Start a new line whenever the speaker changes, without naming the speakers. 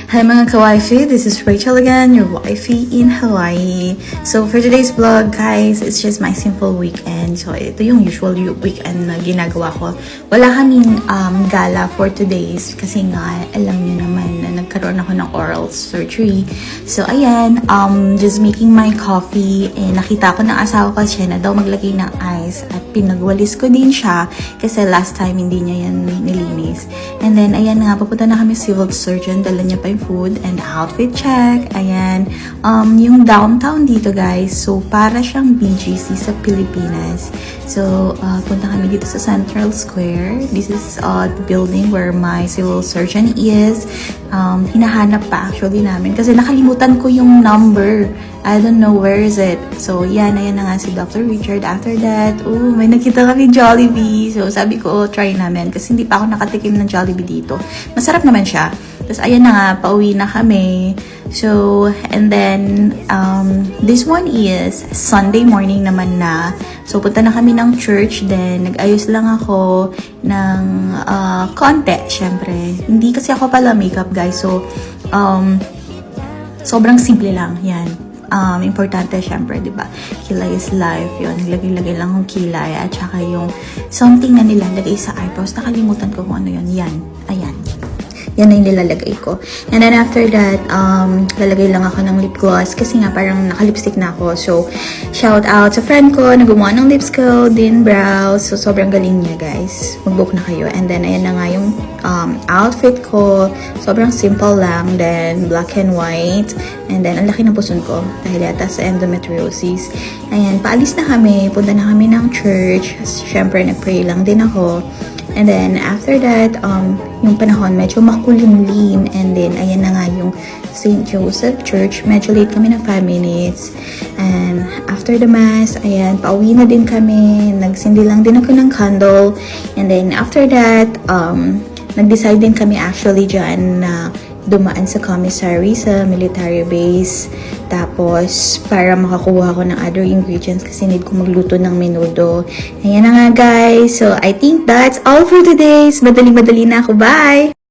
Hi mga ka-wifey, this is Rachel again, your wifey in Hawaii. So for today's vlog guys, it's just my simple weekend. So ito yung usual weekend na ginagawa ko. Wala kaming gala for today's kasi nga alam niyo naman na nagkaroon ako ng oral surgery. So ayan, just making my coffee and nakita ko ng asawa ko siya na daw maglagay ng ice at pinagwalis ko din siya kasi last time hindi niya yan nilinis. And then ayan nga, papunta na kami civil surgeon, dala niya pa yung food and outfit check. Ayan, yung downtown dito guys, so para siyang BGC sa Pilipinas. So punta kami dito sa Central Square. This is the building where my civil surgeon is. Hinahanap pa actually namin kasi nakalimutan ko yung number. I don't know where is it. So yan, ayan na nga si Dr. Richard. After that, may nakita kami Jollibee. So sabi ko, try namin kasi hindi pa ako nakatikim ng Jollibee dito. Masarap naman siya. Tapos ayan na nga, pauwi na kami. So, and then, this one is Sunday morning naman na. So, punta na kami ng church. Then, nag-ayos lang ako ng konti, syempre. Hindi kasi ako pala makeup, guys. So, sobrang simple lang. Yan. Importante, syempre, di ba? Kilay is life. Yun, naglagay-lagay lang yung kilay. At saka yung something na nilalagay sa eyebrows. Nakalimutan ko kung ano yun. Yan. Ayan. Yan na yung nilalagay ko. And then after that, lalagay lang ako ng lip gloss kasi nga parang naka-lipstick na ako. So, shout out sa friend ko na gumawa ng lips ko, din brows. So, sobrang galing niya guys. Mag-book na kayo. And then, ayan na nga yung outfit ko. Sobrang simple lang. Then, black and white. And then, ang laki ng puson ko dahil yata sa endometriosis. Ayan, paalis na kami. Punta na kami ng church. Siyempre, nag-pray lang din ako. And then, after that, yung panahon, medyo makulimlim. And then, ayan na nga yung St. Joseph Church. Medyo late kami ng 5 minutes. And after the mass, ayan, pauwi na din kami. Nagsindi lang din ako ng candle. And then, after that, nag-decide din kami actually dyan na dumaan sa commissary sa military base. Tapos, para makakuha ko ng other ingredients kasi need ko magluto ng menudo. Ayan na nga guys. So, I think that's all for today. Madali-madali na ako. Bye!